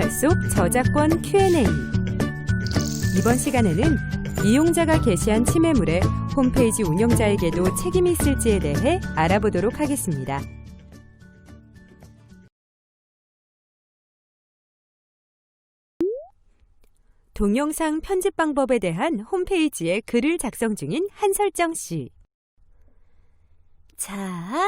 생활 속 저작권 Q&A. 이번 시간에는 이용자가 게시한 침해물에 홈페이지 운영자에게도 책임이 있을지에 대해 알아보도록 하겠습니다. 동영상 편집 방법에 대한 홈페이지에 글을 작성 중인 한설정 씨. 자,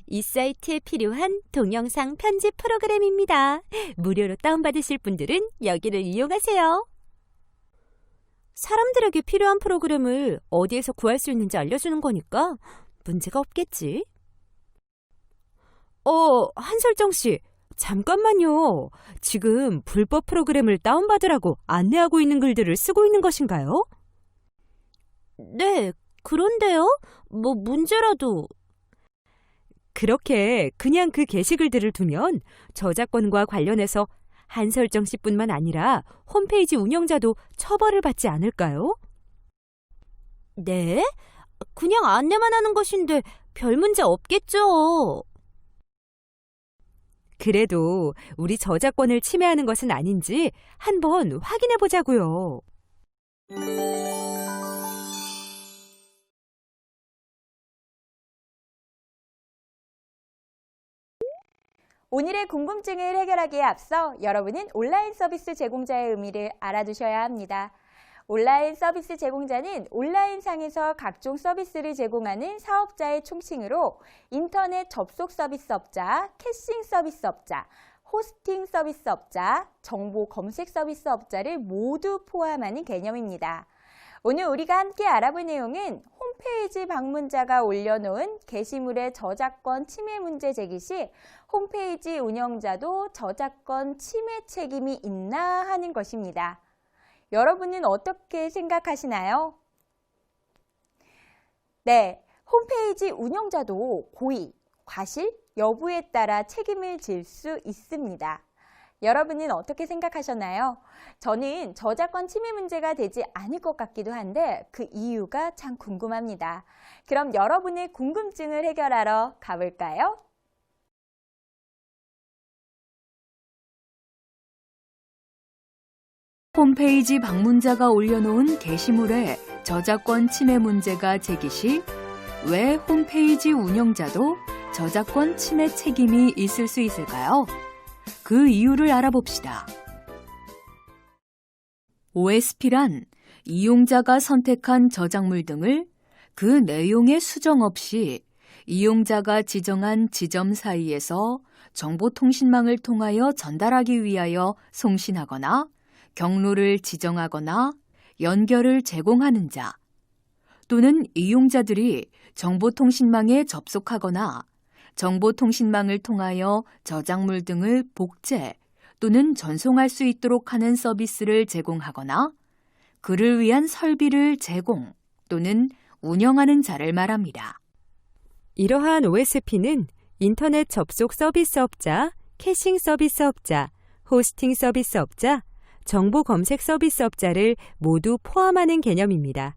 이 사이트에 필요한 동영상 편집 프로그램입니다. 무료로 다운받으실 분들은 여기를 이용하세요. 사람들에게 필요한 프로그램을 어디에서 구할 수 있는지 알려주는 거니까 문제가 없겠지. 한설정 씨, 잠깐만요. 지금 불법 프로그램을 다운받으라고 안내하고 있는 글들을 쓰고 있는 것인가요? 네, 그런데요. 뭐 문제라도. 그렇게 그냥 그 게시글들을 두면 저작권과 관련해서 한설정 씨뿐만 아니라 홈페이지 운영자도 처벌을 받지 않을까요? 네? 그냥 안내만 하는 것인데 별 문제 없겠죠. 그래도 우리 저작권을 침해하는 것은 아닌지 한번 확인해 보자고요. 오늘의 궁금증을 해결하기에 앞서 여러분은 온라인 서비스 제공자의 의미를 알아두셔야 합니다. 온라인 서비스 제공자는 온라인상에서 각종 서비스를 제공하는 사업자의 총칭으로 인터넷 접속 서비스업자, 캐싱 서비스업자, 호스팅 서비스업자, 정보 검색 서비스업자를 모두 포함하는 개념입니다. 오늘 우리가 함께 알아볼 내용은 홈페이지 방문자가 올려놓은 게시물의 저작권 침해 문제 제기 시 홈페이지 운영자도 저작권 침해 책임이 있나 하는 것입니다. 여러분은 어떻게 생각하시나요? 네, 홈페이지 운영자도 고의, 과실, 여부에 따라 책임을 질 수 있습니다. 여러분은 어떻게 생각하셨나요? 저는 저작권 침해 문제가 되지 않을 것 같기도 한데 그 이유가 참 궁금합니다. 그럼 여러분의 궁금증을 해결하러 가볼까요? 홈페이지 방문자가 올려놓은 게시물에 저작권 침해 문제가 제기 시 왜 홈페이지 운영자도 저작권 침해 책임이 있을 수 있을까요? 그 이유를 알아봅시다. OSP란 이용자가 선택한 저작물 등을 그 내용의 수정 없이 이용자가 지정한 지점 사이에서 정보통신망을 통하여 전달하기 위하여 송신하거나 경로를 지정하거나 연결을 제공하는 자 또는 이용자들이 정보통신망에 접속하거나 정보통신망을 통하여 저작물 등을 복제 또는 전송할 수 있도록 하는 서비스를 제공하거나 그를 위한 설비를 제공 또는 운영하는 자를 말합니다. 이러한 OSP는 인터넷 접속 서비스업자, 캐싱 서비스업자, 호스팅 서비스업자, 정보 검색 서비스업자를 모두 포함하는 개념입니다.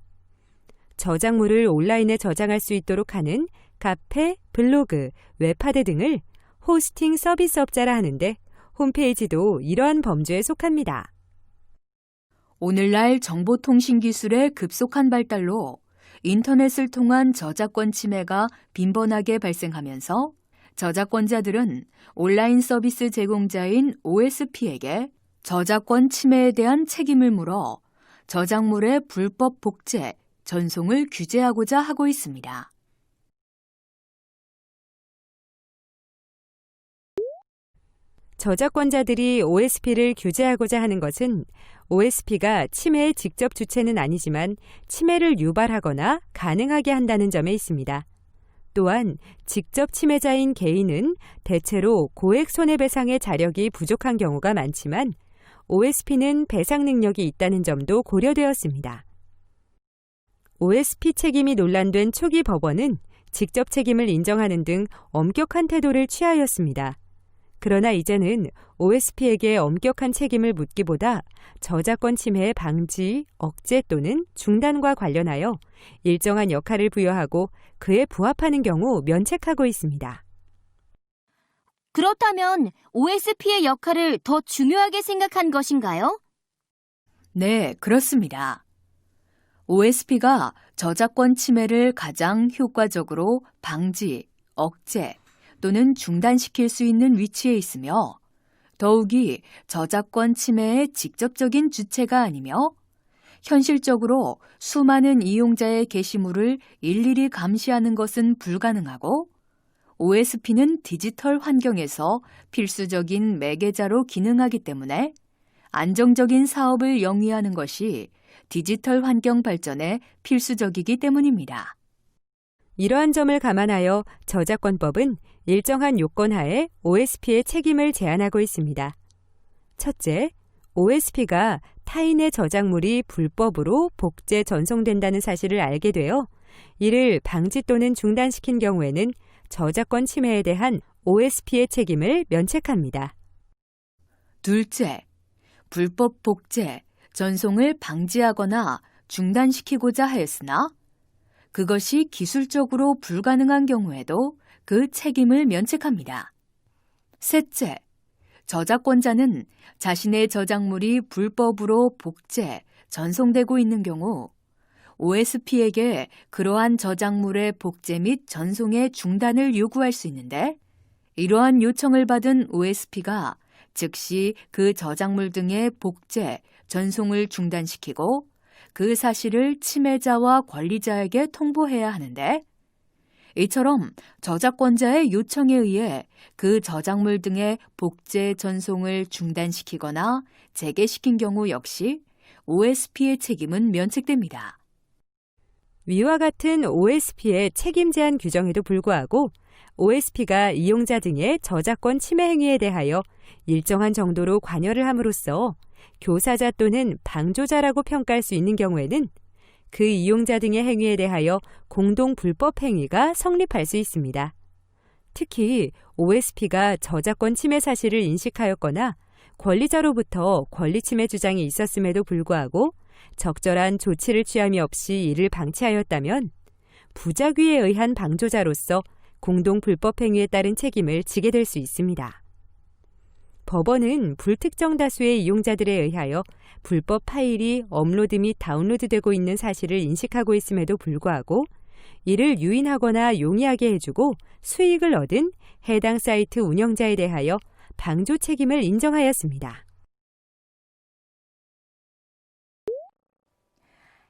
저작물을 온라인에 저장할 수 있도록 하는 카페, 블로그, 웹하드 등을 호스팅 서비스업자라 하는데 홈페이지도 이러한 범주에 속합니다. 오늘날 정보통신 기술의 급속한 발달로 인터넷을 통한 저작권 침해가 빈번하게 발생하면서 저작권자들은 온라인 서비스 제공자인 OSP에게 저작권 침해에 대한 책임을 물어 저작물의 불법 복제, 전송을 규제하고자 하고 있습니다. 저작권자들이 OSP를 규제하고자 하는 것은 OSP가 침해의 직접 주체는 아니지만 침해를 유발하거나 가능하게 한다는 점에 있습니다. 또한 직접 침해자인 개인은 대체로 고액 손해배상의 자력이 부족한 경우가 많지만 OSP는 배상 능력이 있다는 점도 고려되었습니다. OSP 책임이 논란된 초기 법원은 직접 책임을 인정하는 등 엄격한 태도를 취하였습니다. 그러나 이제는 OSP에게 엄격한 책임을 묻기보다 저작권 침해 방지, 억제 또는 중단과 관련하여 일정한 역할을 부여하고 그에 부합하는 경우 면책하고 있습니다. 그렇다면 OSP의 역할을 더 중요하게 생각한 것인가요? 네, 그렇습니다. OSP가 저작권 침해를 가장 효과적으로 방지, 억제 또는 중단시킬 수 있는 위치에 있으며 더욱이 저작권 침해의 직접적인 주체가 아니며 현실적으로 수많은 이용자의 게시물을 일일이 감시하는 것은 불가능하고 OSP는 디지털 환경에서 필수적인 매개자로 기능하기 때문에 안정적인 사업을 영위하는 것이 디지털 환경 발전에 필수적이기 때문입니다. 이러한 점을 감안하여 저작권법은 일정한 요건 하에 OSP의 책임을 제한하고 있습니다. 첫째, OSP가 타인의 저작물이 불법으로 복제 전송된다는 사실을 알게 되어 이를 방지 또는 중단시킨 경우에는 저작권 침해에 대한 OSP의 책임을 면책합니다. 둘째, 불법 복제, 전송을 방지하거나 중단시키고자 하였으나 그것이 기술적으로 불가능한 경우에도 그 책임을 면책합니다. 셋째, 저작권자는 자신의 저작물이 불법으로 복제, 전송되고 있는 경우 OSP에게 그러한 저작물의 복제 및 전송의 중단을 요구할 수 있는데 이러한 요청을 받은 OSP가 즉시 그 저작물 등의 복제, 전송을 중단시키고 그 사실을 침해자와 권리자에게 통보해야 하는데 이처럼 저작권자의 요청에 의해 그 저작물 등의 복제, 전송을 중단시키거나 재개시킨 경우 역시 OSP의 책임은 면책됩니다. 위와 같은 OSP의 책임 제한 규정에도 불구하고 OSP가 이용자 등의 저작권 침해 행위에 대하여 일정한 정도로 관여를 함으로써 교사자 또는 방조자라고 평가할 수 있는 경우에는 그 이용자 등의 행위에 대하여 공동 불법 행위가 성립할 수 있습니다. 특히 OSP가 저작권 침해 사실을 인식하였거나 권리자로부터 권리 침해 주장이 있었음에도 불구하고 적절한 조치를 취함이 없이 이를 방치하였다면 부작위에 의한 방조자로서 공동 불법 행위에 따른 책임을 지게 될 수 있습니다. 법원은 불특정 다수의 이용자들에 의하여 불법 파일이 업로드 및 다운로드되고 있는 사실을 인식하고 있음에도 불구하고 이를 유인하거나 용이하게 해주고 수익을 얻은 해당 사이트 운영자에 대하여 방조 책임을 인정하였습니다.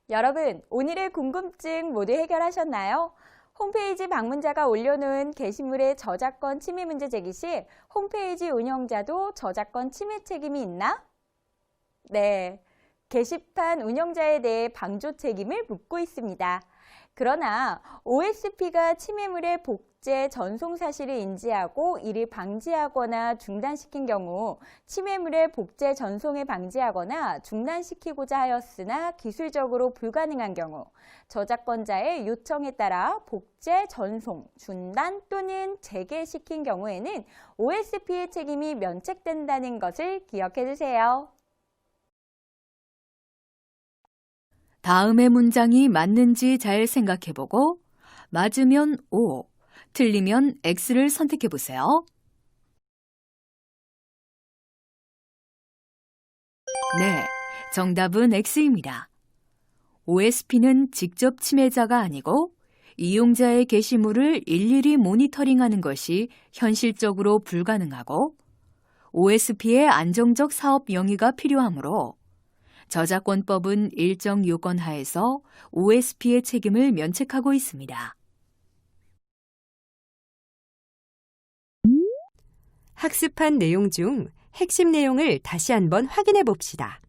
여러분, 오늘의 궁금증 모두 해결하셨나요? 홈페이지 방문자가 올려놓은 게시물의 저작권 침해 문제 제기 시 홈페이지 운영자도 저작권 침해 책임이 있나? 네, 게시판 운영자에 대해 방조 책임을 묻고 있습니다. 그러나 OSP가 침해물의 복제, 전송 사실을 인지하고 이를 방지하거나 중단시킨 경우 침해물의 복제, 전송을 방지하거나 중단시키고자 하였으나 기술적으로 불가능한 경우 저작권자의 요청에 따라 복제, 전송, 중단 또는 재개시킨 경우에는 OSP의 책임이 면책된다는 것을 기억해 두세요. 다음의 문장이 맞는지 잘 생각해보고 맞으면 O, 틀리면 X를 선택해보세요. 네, 정답은 X입니다. OSP는 직접 침해자가 아니고 이용자의 게시물을 일일이 모니터링하는 것이 현실적으로 불가능하고 OSP의 안정적 사업 영위가 필요하므로 저작권법은 일정 요건 하에서 OSP의 책임을 면책하고 있습니다. 학습한 내용 중 핵심 내용을 다시 한번 확인해 봅시다.